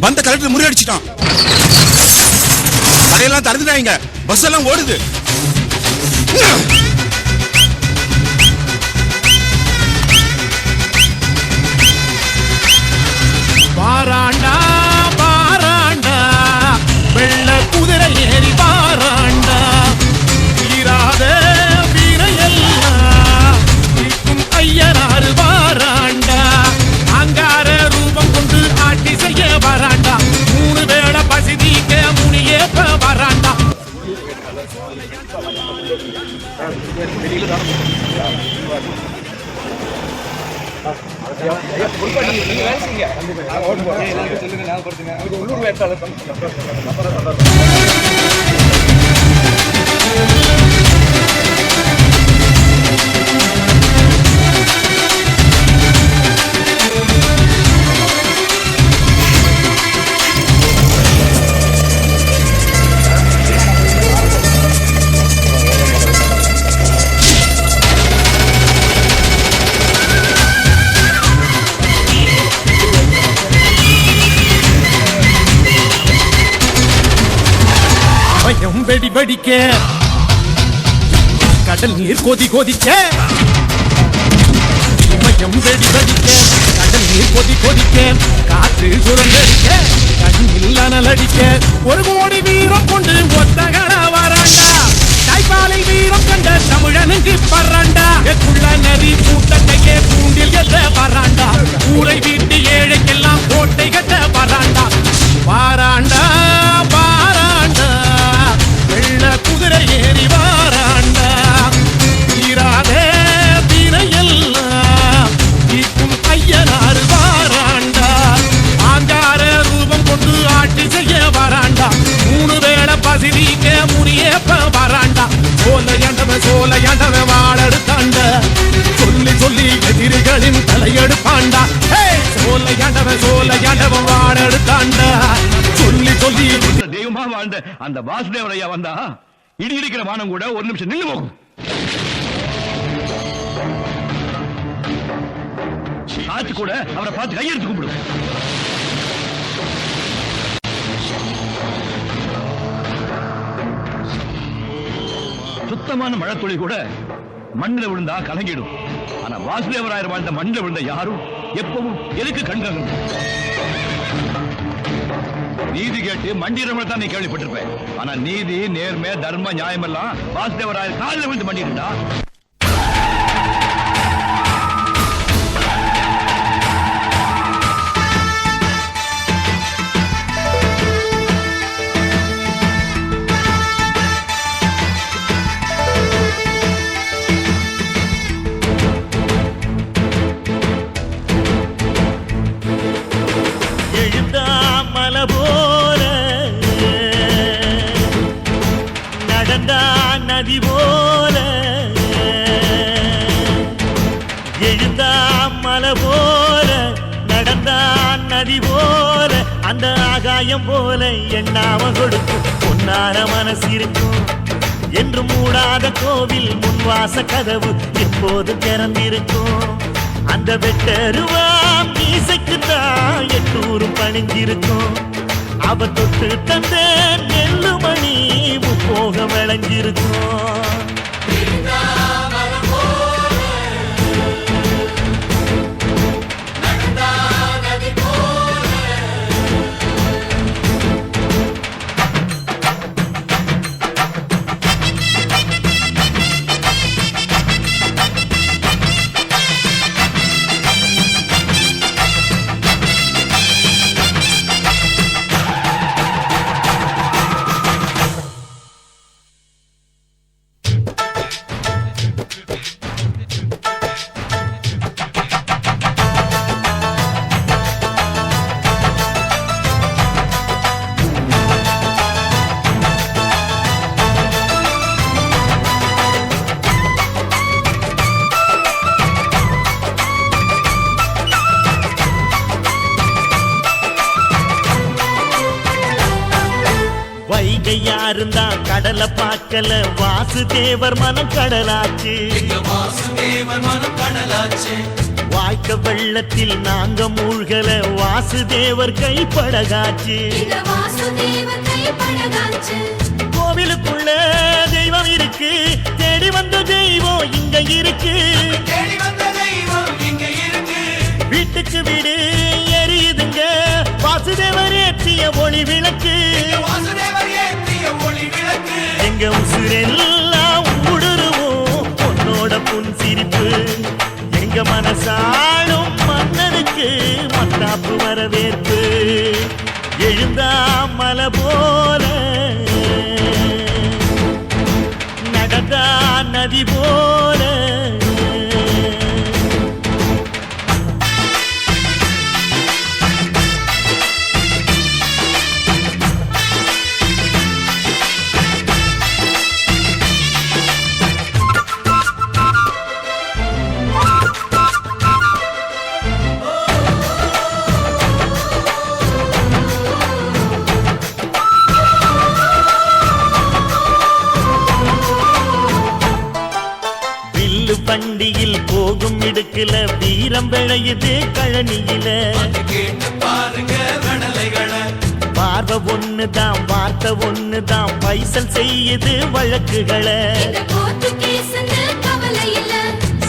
வந்த கலெக்டர் முறியடிச்சிட்டான். கடையெல்லாம் திறந்துட்டாங்க, பஸ் எல்லாம் ஓடுது. பாராண்டா பாராண்டா வெள்ள குதிரை ஏறி பாராண்டா தீராத வீரையெல்லாம் தீர்க்கும் ஐயனாறு பாராண்டா அங்கார ரூபம் கொண்டு ஆட்சி செய்ய வராண்டா 3 வேளை பசி தீக்க முனியேப்ப வராண்டா. வெடி வெடிக்க கடல் நீர் கொதி கொதிக்க மயம் வெடி வெடிக்க கடல் நீர் கொதி கொதிக்க காற்று சுரங்கடிக்க கண்ணில் அனலடிக்க 1 கோடி வீரம் கொண்டு ஒத்தகர வராண்டா தாய்ப்பாலை வீரம் கண்ட தமிழனுக்கு பறாண்டா குள்ள நதி கூட்டத்தையே பூண்டில் எல்ல வராண்டா ஊரை வீட்டு ஏழைக்கெல்லாம் கோட்டை கட்ட வராண்டா. பாராண்டா பாராண்டா வெள்ள குதிரை ஏறி வாராண்டா தீராதே தீரையெல்லாம் தீர்க்கும் ஐயனாறு வாராண்டா ஆங்கார ரூபம் கொண்டு ஆட்சி செய்ய வராண்டா 3 வேளை பசி நீக்க முனியேப்ப வராண்டா. சோலையாண்டவன் வாழெடுத்தாண்ட சொல்லி சொல்லி எதிரிகளின் தலையெடுப்பாண்டா. சோலையாண்டவன் வாழெடுத்தாண்ட சொல்லி சொல்லி தெய்வமா வாழ்ந்த அந்த வாசுதேவரையா வந்தா இடி இடிக்கிற வானம் கூட 1 நிமிஷம் நின்று போகும். காத்து கூட அவரை பார்த்து கையெடுத்து கும்பிடும். சுத்தமான மழை துளி கூட மண்ணில் விழுந்தா கலங்கிடும். ஆனா வாசுதேவராயர் வாழ்ந்த மண்ணில் விழுந்த யாரும் எப்பவும் எதுக்கு கண்காணும். நீதி கேட்டு மண்டிரவனை தான் நீ கேள்விப்பட்டிருப்பேன். ஆனா நீதி நேர்மை தர்ம நியாயம் எல்லாம் வாசுதேவராயர் காலில் விழுந்து மண்டிருந்தா. நதி போல எழுந்தா மலை போல நடந்தான் நதி போல அந்த ஆகாயம் போல எண்ணாம கொடுக்கும் பொன்னார மனசு இருக்கும் என்று மூடாத கோவில் முன்வாச கதவு எப்போது திறந்திருக்கும். அந்த வெட்டருவாம் மீசைக்குத்தான் 800 பணிஞ்சிருக்கும். அவ தொட்டு தந்த நெல்லுமணி முப்போக விளைஞ்சிருக்கும். யாருந்தா கடலை பார்க்கல வாசுதேவர் மனம் கடலாச்சு. வாய்க்க வெள்ளத்தில் நாங்க மூழ்கல வாசுதேவர் கைப்படகாச்சு கோவிலுக்குள்ள தெய்வம் இருக்கு தேடி வந்த தெய்வம் இங்க இருக்கு வீட்டுக்கு வீடு எரியுதுங்க வாசுதேவர் ஏற்றிய ஒளி விளக்கு எங்க உசுரெல்லாம் ஊடுருவோம் உன்னோட புன் சிரிப்பு எங்க மனசாளும் மன்னனுக்கு மத்தாப்பு வரவேற்பு எழுந்தா மலை போல நடந்தா நதி போல பண்டியில் போகும் இடுக்குல வீரம் விளையுது கழனியில பார்வை ஒண்ணுதான் வார்த்தை ஒண்ணுதான் பைசல் செய்யுது வழக்குகளை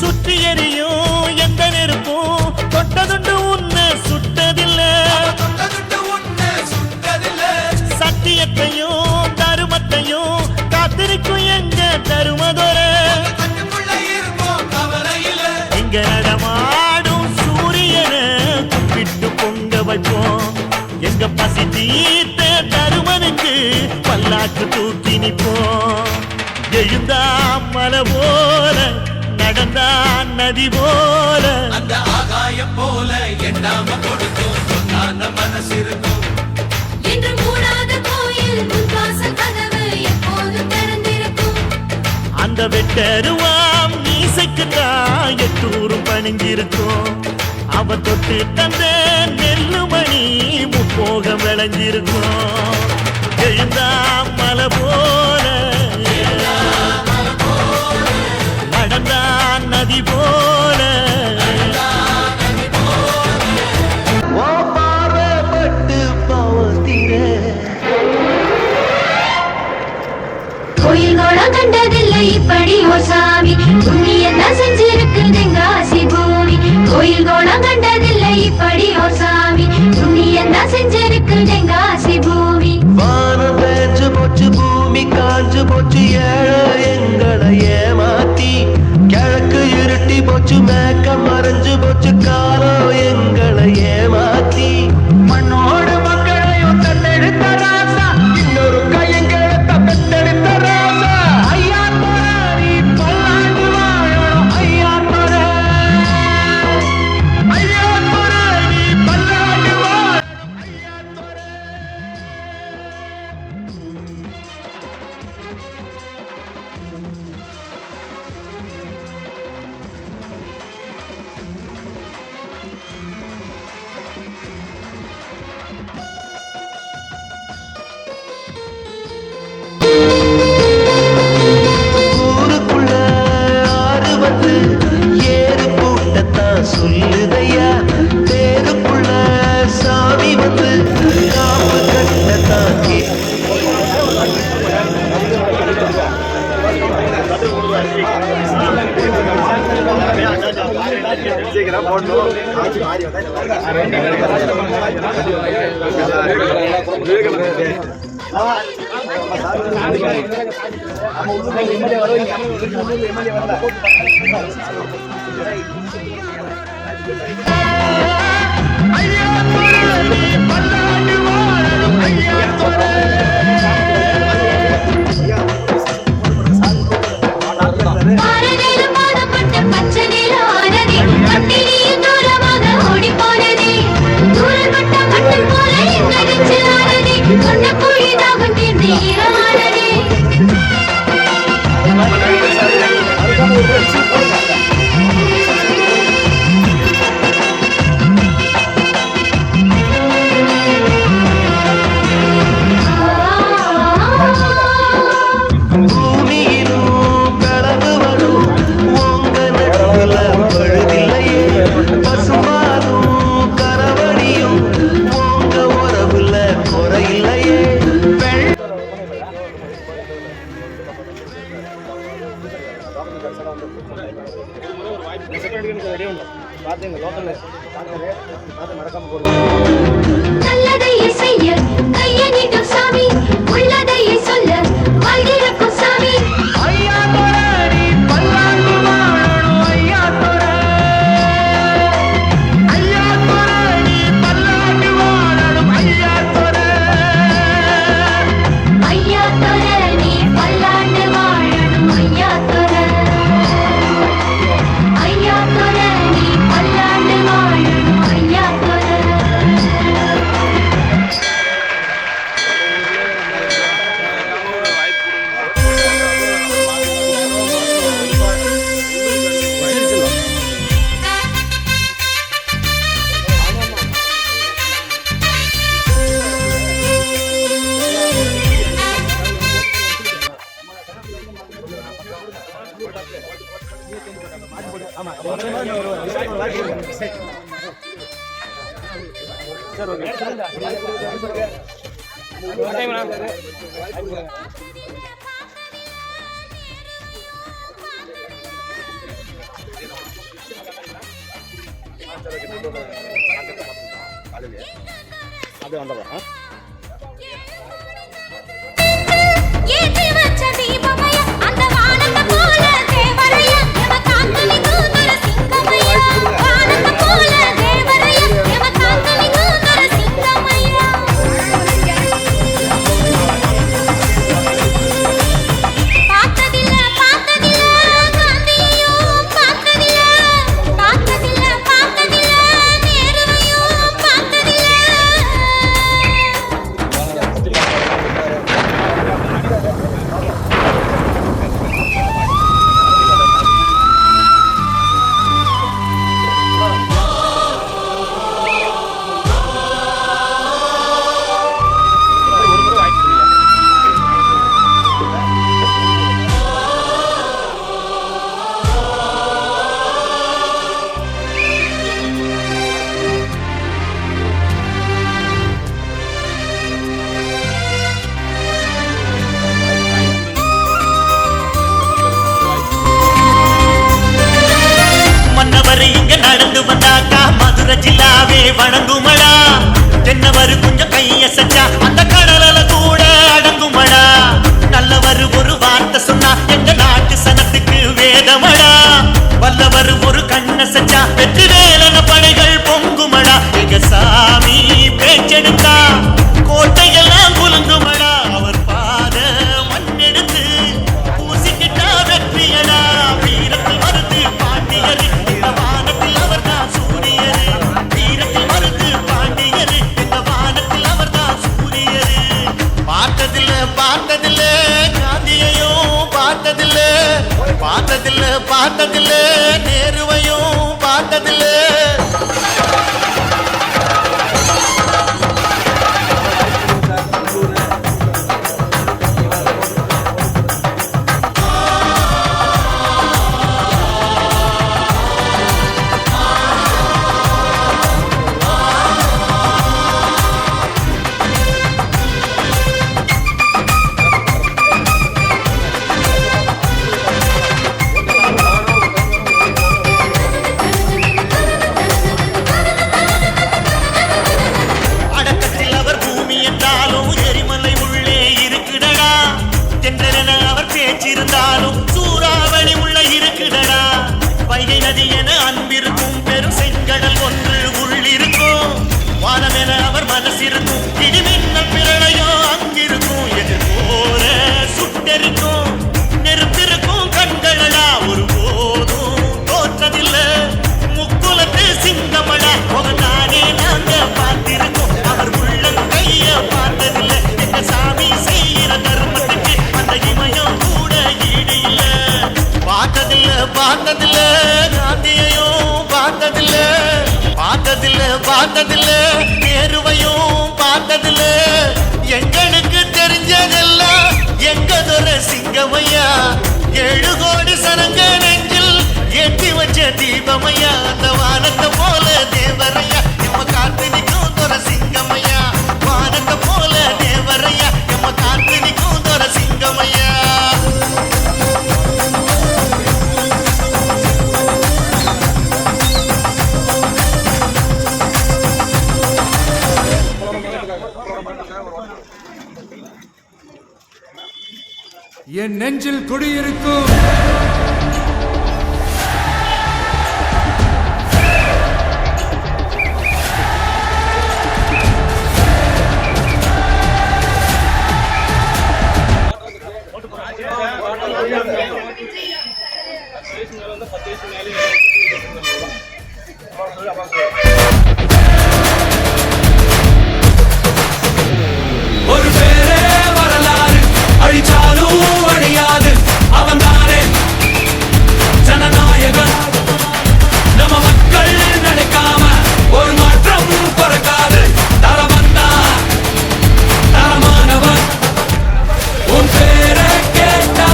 சுற்றி எறியும் எந்த நெருப்பும் தொட்டதுண்டு உன்னை சுட்டதில்லை சத்தியத்தையும் தருமத்தையும் காத்திருக்கும் எங்க தருமதொர இங்க நடமாடும் சூரியனை கும்பிட்டு பொங்க வைப்போம் எங்க பசி தீர்த்த தருமனுக்கு பல்லாக்கு தூக்கி நிப்போம் எழுந்தா மலை போல நடந்தா நதி போல அந்த ஆகாயம் போல எண்ணாம கொடுக்கும் சொன்னான மனசு இருக்கும் என்று மூடாத கோயில் முன்வாசல் கதவு எப்போதும் திறந்திருக்கும் அந்த வெட்டருவாம் மீசைக்குதான் எட்டூரும் பணிஞ்சிருக்கும் அவ தொட்டு தந்த நெல்லுமணி முப்போகம் விளைஞ்சிருக்கும் எழுந்தா மலை போல நடந்தா நதி போல கோயில் கோலம் கண்டதில்லை இப்படி ஒரு சாமி புண்ணியம் தான் செஞ்சிருக்குதுங்க ஆசி பூமி கோயில் கோலம் கண்டதில்லை இப்படி ஒரு சாமி புண்ணியம் தான் செஞ்சிருக்குதுங்க ஆசி பூமி வானம் பேஞ்சு போச்சு பூமி காஞ்சு போச்சு ஏழை எங்களை ஏமாத்தி கிழக்கு இருட்டி போச்சு மேக்க மறைஞ்சு போச்சு காலம் எங்களை ஏமாத்தி மண்ணோடு மக்களையும் தத்தெடுத்த ராசா இன்னொரு கையங்களை தத்தெடுத்த ராசா ஐயா நீ பல்லாண்டு வாழணும் ஐயா நீ பல்லாண்டு வாழ ஊருக்குள்ள ஆறு வந்து ஏறு கூட்டத்தான் சொல்லுதையா தேருக்குள்ள சாமி வந்து காப்பு கட்டத்தான் பாரதியிலும் பாடப்பட்ட பச்சை நிற ஆனதி பட்டினியும் தூரமாக ஓடி போனதே தூரப்பட்ட மட்டம் போல எங்கரிச்சு ஆனதி கொண்ட குழி தாகம் தீர்ந்து ஈரமானதே பூமியிலும் களவு வரும் உங்க நடுவுல பழுதில்லையே நல்லதையே செய்ய கையை நீட்டும் சாமி, உள்ளதையே சொல்ல வாய் திறக்கும் சாமி. ஐயா துறை, நீ பல்லாண்டு வாழணும் ஐயா துறை. ஐயா துறை, நீ பல்லாண்டு வாழணும் ஐயா துறை. ஐயா துறை, நீ பல்லாண்டு வாழணும் ஐயா துறை. ஐயா துறை, நீ பல்லாண்டு வாழணும் ஐயா துறை. ஏத்தி வச்ச தீபமயா அந்த வானத்தை போல தேவரையா எம காந்தலி கூந்தர சிங்கமயா. வானத்தை போல தேவரையா எம காந்தலி கூந்தர சிங்கமயா. பார்த்ததில்ல காந்தியையும் பார்த்ததில்ல, பார்த்ததில்ல நேருவையும் பார்த்ததில்ல. மன்னவர் இங்க நடந்து வந்தாக்கா மதுரை ஜில்லாவே வணங்குமடா. தென்னவர் கொஞ்சம் கையசச்சா அந்த கடலல கூட அடங்குமடா. நல்லவர் ஒரு வார்த்தை சொன்னா எங்க நாட்டு சனத்துக்கு வேதமடா. வல்லவர் ஒரு கண்ணசச்சா வெற்றி வேலன படைகள் பொங்குமடா. எங்க சாமி பேச்செடுத்தா கோட்டையெல்லாம் குலுங்குமடா. அவர் பாத மண்ணெடுத்து பூசிக்கிட்டா வெற்றியடா. வீரத்தில் மருந்து பாண்டியர் இந்த வானத்தில் அவர் தான் சூரியர். வீரத்தில் மருந்து பாண்டியர் இந்த வானத்தில் அவர் தான் சூரியர். பார்த்ததில்ல காந்தியையும் பார்த்ததில்ல நேருவையும் பார்த்ததில்ல. அடக்கத்தில் அவர் பூமி என்றாலும் எரிமலை உள்ளே இருக்குடடா. தென்றென அவர் பேச்சிருந்தாலும் சூறாவளி உள்ள இருக்குடடா. வைகை நதி என அன்பிருக்கும் பெரும் செங்கடல் ஒன்று உள்ளிருக்கும். வானமென அவர் மனசிருக்கும் இடிமின்னல் பிரளயம் அங்கிருக்கும். எதிர்போல சுட்டெரிக்கும் நெருப்பிருக்கும் கண்களடா. ஒரு போதும் தோற்றதில்ல முக்குலத்து சிங்கமடா. நானே நாங்க பார்த்திருக்கோம் அவர் உள்ளம் கைய பார்த்ததில்லை. எங்க சாமி செய்கிற தர்மத்துக்கு அந்த இமயம் கூட ஈடு இல்ல. பார்த்ததில்ல காந்தியையும் பார்த்ததில்ல நேருவையும் பார்த்ததில்ல. எங்களுக்கு தெரிஞ்சதெல்லாம் எங்க துறை சிங்கமையா. 7 கோடி சனங்க நெஞ்சில் ஏற்றி வச்ச தீபமையா. அந்த வானத்தை போல தேவரையா நம்ம காத்து நிற்கும் துறை சிங்கமையா. வானத்தை போல தேவரையா நம்ம காத்து நிற்கும் துறை சிங்கமையா. என் நெஞ்சில் குடியிருக்கும் ஒரு பேரே வரலாறு அழிச்சாலும் அழியாது அவன் தானே ஜனநாயகன் நம்ம மக்கள் நினைக்காம ஒரு மாற்றம் பிறக்காது தரவன் தான் தரமானவன் உன் பேரை கேட்டா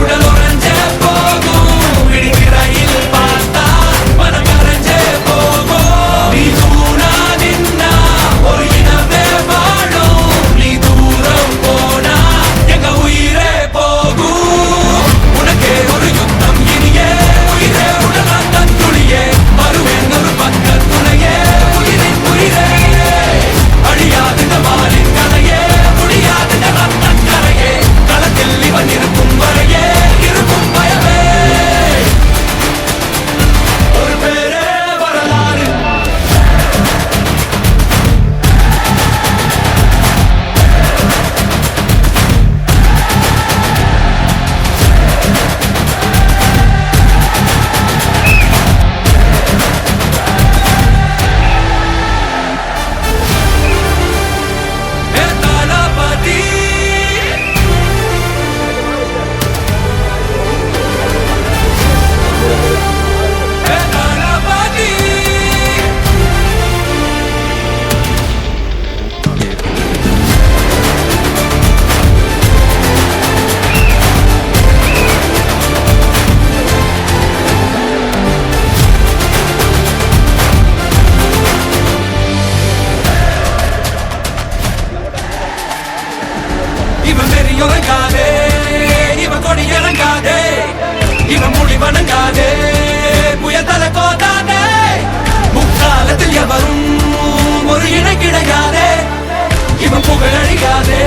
உடல் உறைஞ்சே போகும் விடுகிறையில் பார்த்தா மனம் கரைஞ்சே போகும் நீ தூணா நின்னா ஒரு இனமே வாழும் நீ தூரம் போனா எங்க உயிரே போகும் உனக்கே ஒரு யுத்தம் இனியே உயிரே உடலாம் தந்துளியே வருவேன் ஒரு பக்க துணையே உயிரின் உயிரே அழியாது மாலின் கதையே முடியாது ரத்தம் கரையே களத்தில் இவன் இருக்கும் வரையே இருக்கும் பயமே ஒரு பேரே வரலாறு தளபதி தளபதி இவன் வெறி உறங்காதே இவன் கொடி இறங்காதே இவன் முடி வணங்காதே புயத்தலை கோதாதே முக்காலத்தில் எவரும் ஒரு இணை கிடையாதே இவன் புகழ் அழிகாதே